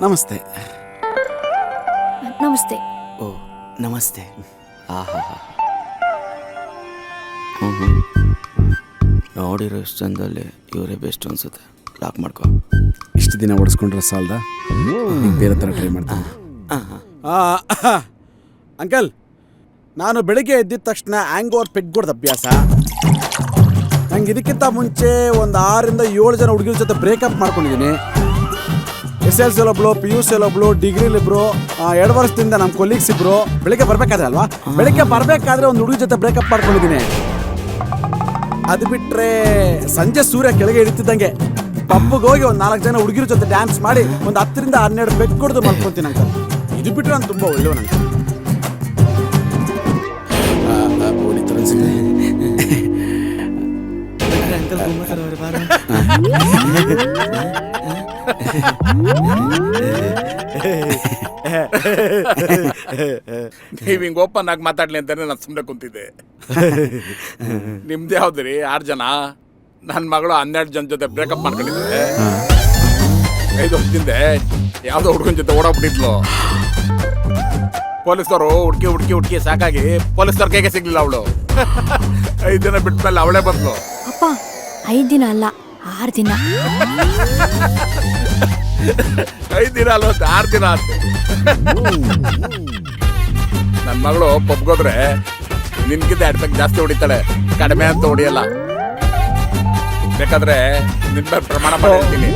ನಮಸ್ತೆ. ನಮಸ್ತೆ. ಓ ನಮಸ್ತೆ. ಆಹಾ ನೋಡಿರೋ ಇಷ್ಟು ಜನದಲ್ಲಿ ಇವರೇ ಬೆಸ್ಟ್ ಅನ್ಸುತ್ತೆ. ಲಾಕ್ ಮಾಡ್ಕೊ. ಇಷ್ಟು ದಿನ ಓಡಿಸ್ಕೊಂಡ್ರೆ ಸಾಲ್ದ, ಬೇರೆ ಥರ ಟ್ರೈ ಮಾಡ್ತೀನಿ. ಅಂಕಲ್, ನಾನು ಬೆಳಿಗ್ಗೆ ಎದ್ದಿದ ತಕ್ಷಣ ಹ್ಯಾಂಗೋವರ್ ಪೆಗ್ಗೊಡ್ದು ಅಭ್ಯಾಸ. ನಂಗೆ ಇದಕ್ಕಿಂತ ಮುಂಚೆ ಒಂದು 6 ರಿಂದ 7 ಜನ ಹುಡುಗಿರ ಜೊತೆ ಬ್ರೇಕಪ್ ಮಾಡ್ಕೊಂಡಿದ್ದೀನಿ. SLC ಒಬ್ಳು, PUC ಒಬ್ಳು, ಡಿಗ್ರಿಲಿ ಇಬ್ರು, 2 ವರ್ಷದಿಂದ ನಮ್ಮ ಕೊಲೀಗ್ಸ್ ಇಬ್ರು. ಬೆಳಿಗ್ಗೆ ಬರ್ಬೇಕಾದ್ರೆ ಅಲ್ವಾ, ಬೆಳಿಗ್ಗೆ ಬರಬೇಕಾದ್ರೆ ಒಂದು ಹುಡುಗಿ ಜೊತೆ ಬ್ರೇಕಪ್ ಮಾಡ್ಕೊಂಡಿದ್ದೀನಿ. ಅದು ಬಿಟ್ಟರೆ ಸಂಜೆ ಸೂರ್ಯ ಕೆಳಗೆ ಇಳಿತಿದ್ದಂಗೆ ಪಬ್ಬಿಗೆ ಹೋಗಿ ಒಂದು 4 ಜನ ಹುಡುಗಿರ ಜೊತೆ ಡ್ಯಾನ್ಸ್ ಮಾಡಿ ಒಂದು 10 ರಿಂದ 12 ಪೆಗ್ ಕೊಡ್ದು ಮಾಡ್ಕೊತೀನಿ ಅಂಕಲ್. ಇದು ಬಿಟ್ಟರೆ ನಾನು ತುಂಬ ಒಳ್ಳೆಯವನು ಅಂಕಲ್. ನೀವ್ ಹಿಂಗ್ ಓಪನ್ ಆಗಿ ಮಾತಾಡ್ಲಿ ಅಂತಾನೆ ನಾನು ಸುಮ್ಮನೆ ಕುಂತಿದ್ದೆ. ನಿಮ್ದು ಯಾವ್ದ್ರಿ 6 ಜನ? ನನ್ನ ಮಗಳು 12 ಜನ ಜೊತೆ ಬ್ರೇಕಪ್ ಮಾಡ್ಕೊಂಡಿದ್ದೆ. 5 ವರ್ಷದಿಂದ ಯಾವ್ದೋ ಹುಡುಗನ ಜೊತೆ ಓಡಾಡ್ಬಿಟ್ಟಿದ್ಲು. ಪೊಲೀಸರು ಹುಡ್ಕಿ ಸಾಕಾಗಿ ಪೊಲೀಸರ ಕೈಗೆ ಸಿಗ್ಲಿಲ್ಲ ಅವಳು. 5 ದಿನ ಬಿಟ್ಮೇಲೆ ಅವಳೇ ಬಂದ್ಲು. ಅಪ್ಪ 5 ದಿನ ಅಲ್ಲ 6 ದಿನ. 5 ದಿನ ಅಲ್ಲ 6 ದಿನ ಆಯ್ತು. ನನ್ನ ಮಗಳು ಪಬ್ಗೋದ್ರೆ ನಿನ್ಗಿಂತ 2 ಪೆಗ್ ಜಾಸ್ತಿ ಹೊಡಿತಾಳೆ, ಕಡಿಮೆ ಅಂತ ಹೊಡಿಯಲ್ಲ. ಬೇಕಾದ್ರೆ ನಿನ್ ಮೇಲೆ ಪ್ರಮಾಣ ಮಾಡಿರ್ತೀನಿ.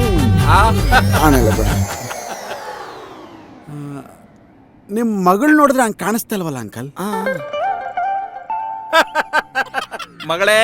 ನಿಮ್ಮ ಮಗಳು ನೋಡಿದ್ರೆ ಹಂಗೆ ಕಾಣಿಸ್ತಾ ಇಲ್ವಲ್ಲ ಅಂಕಲ್? ಮಗಳೇ